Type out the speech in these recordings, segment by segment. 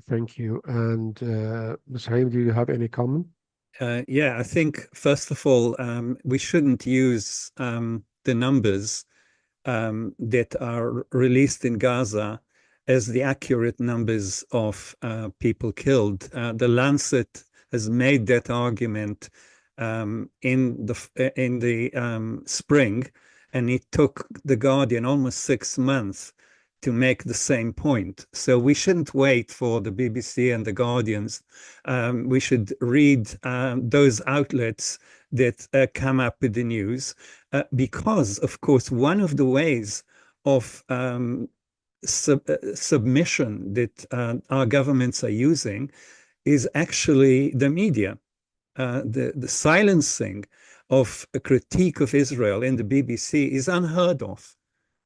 Thank you. And Ms. Haim, do you have any comment? Yeah, I think first of all, we shouldn't use the numbers that are released in Gaza as the accurate numbers of people killed. The Lancet has made that argument in the spring, and it took the Guardian almost 6 months to make the same point. So we shouldn't wait for the BBC and the Guardians. We should read those outlets that come up with the news, because, of course, one of the ways of submission that our governments are using is actually the media. The silencing of a critique of Israel in the BBC is unheard of.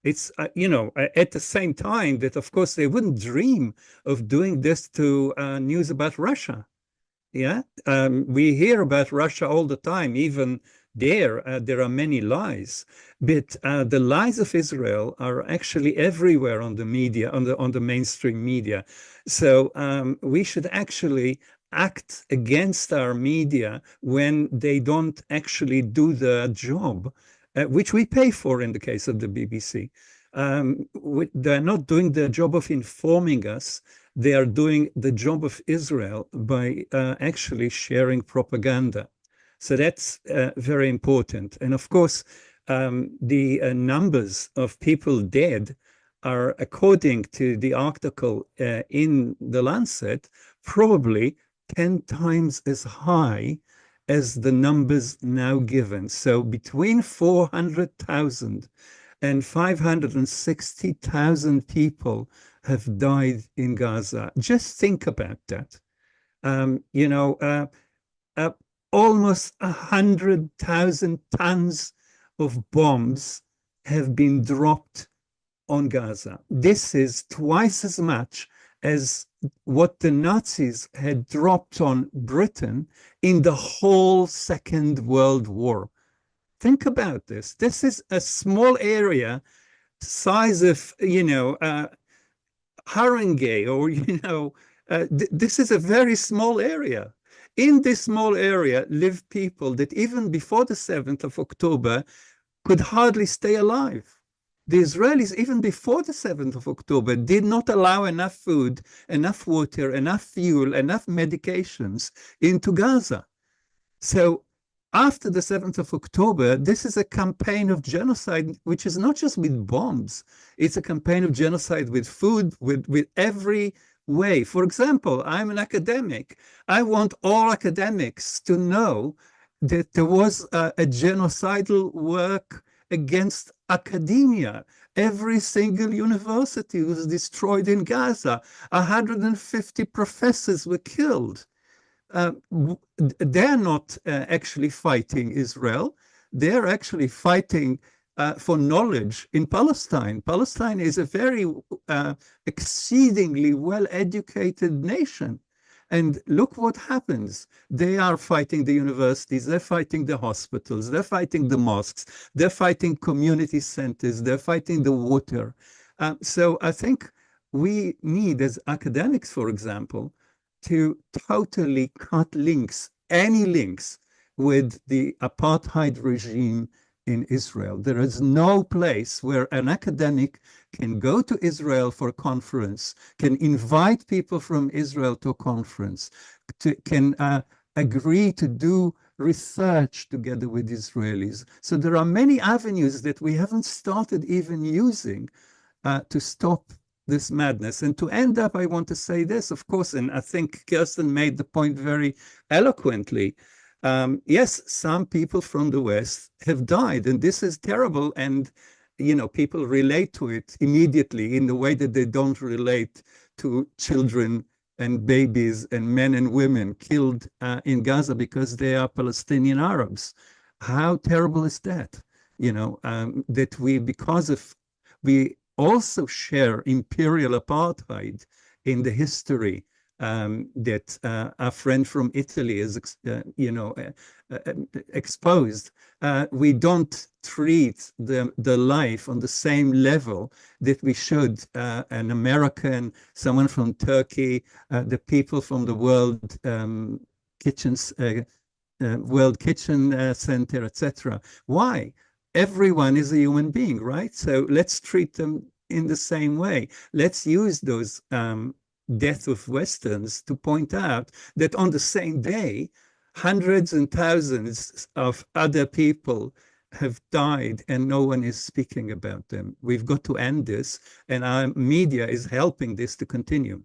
It's, at the same time that, of course, they wouldn't dream of doing this to news about Russia. Yeah, we hear about Russia all the time. Even there are many lies, but the lies of Israel are actually everywhere on the media, on the mainstream media. So we should actually act against our media when they don't actually do the job, which we pay for in the case of the BBC. They're not doing the job of informing us. They are doing the job of Israel by actually sharing propaganda. So that's very important. And of course, the numbers of people dead are, according to the article in the Lancet, probably 10 times as high as the numbers now given. So between 400,000 and 560,000 people have died in Gaza. Just think about that. Um, you know, uh, uh, Almost 100,000 tons of bombs have been dropped on Gaza. This is twice as much as what the Nazis had dropped on Britain in the whole Second World War. Think about this. This is a small area, size of, Haringey, or, this is a very small area. In this small area live people that even before the 7th of October could hardly stay alive. The Israelis, even before the 7th of October, did not allow enough food, enough water, enough fuel, enough medications into Gaza. So after the 7th of October, this is a campaign of genocide, which is not just with bombs. It's a campaign of genocide with food, with every way. For example, I'm an academic. I want all academics to know that there was a genocidal work against academia. Every single university was destroyed in Gaza. 150 professors were killed. uh, they're not actually fighting Israel. They're actually fighting for knowledge in Palestine. Palestine is a very exceedingly well-educated nation. And look what happens. They are fighting the universities, they're fighting the hospitals, they're fighting the mosques, they're fighting community centers, they're fighting the water. So I think we need, as academics, for example, to totally cut links, any links with the apartheid regime in Israel. There is no place where an academic can go to Israel for a conference, can invite people from Israel to a conference, can agree to do research together with Israelis. So there are many avenues that we haven't started even using to stop this madness. And to end up, I want to say this, of course, and I think Kirsten made the point very eloquently. Yes, some people from the West have died, and this is terrible. And, people relate to it immediately in the way that they don't relate to children and babies and men and women killed in Gaza because they are Palestinian Arabs. How terrible is that? That we also share imperial apartheid in the history that our friend from Italy is, exposed. We don't treat the life on the same level that we should. An American, someone from Turkey, the people from the kitchens, World Kitchen Center, etc. Why? Everyone is a human being, right? So let's treat them in the same way. Let's use those death of Westerns to point out that on the same day, hundreds and thousands of other people have died and no one is speaking about them. We've got to end this, and our media is helping this to continue.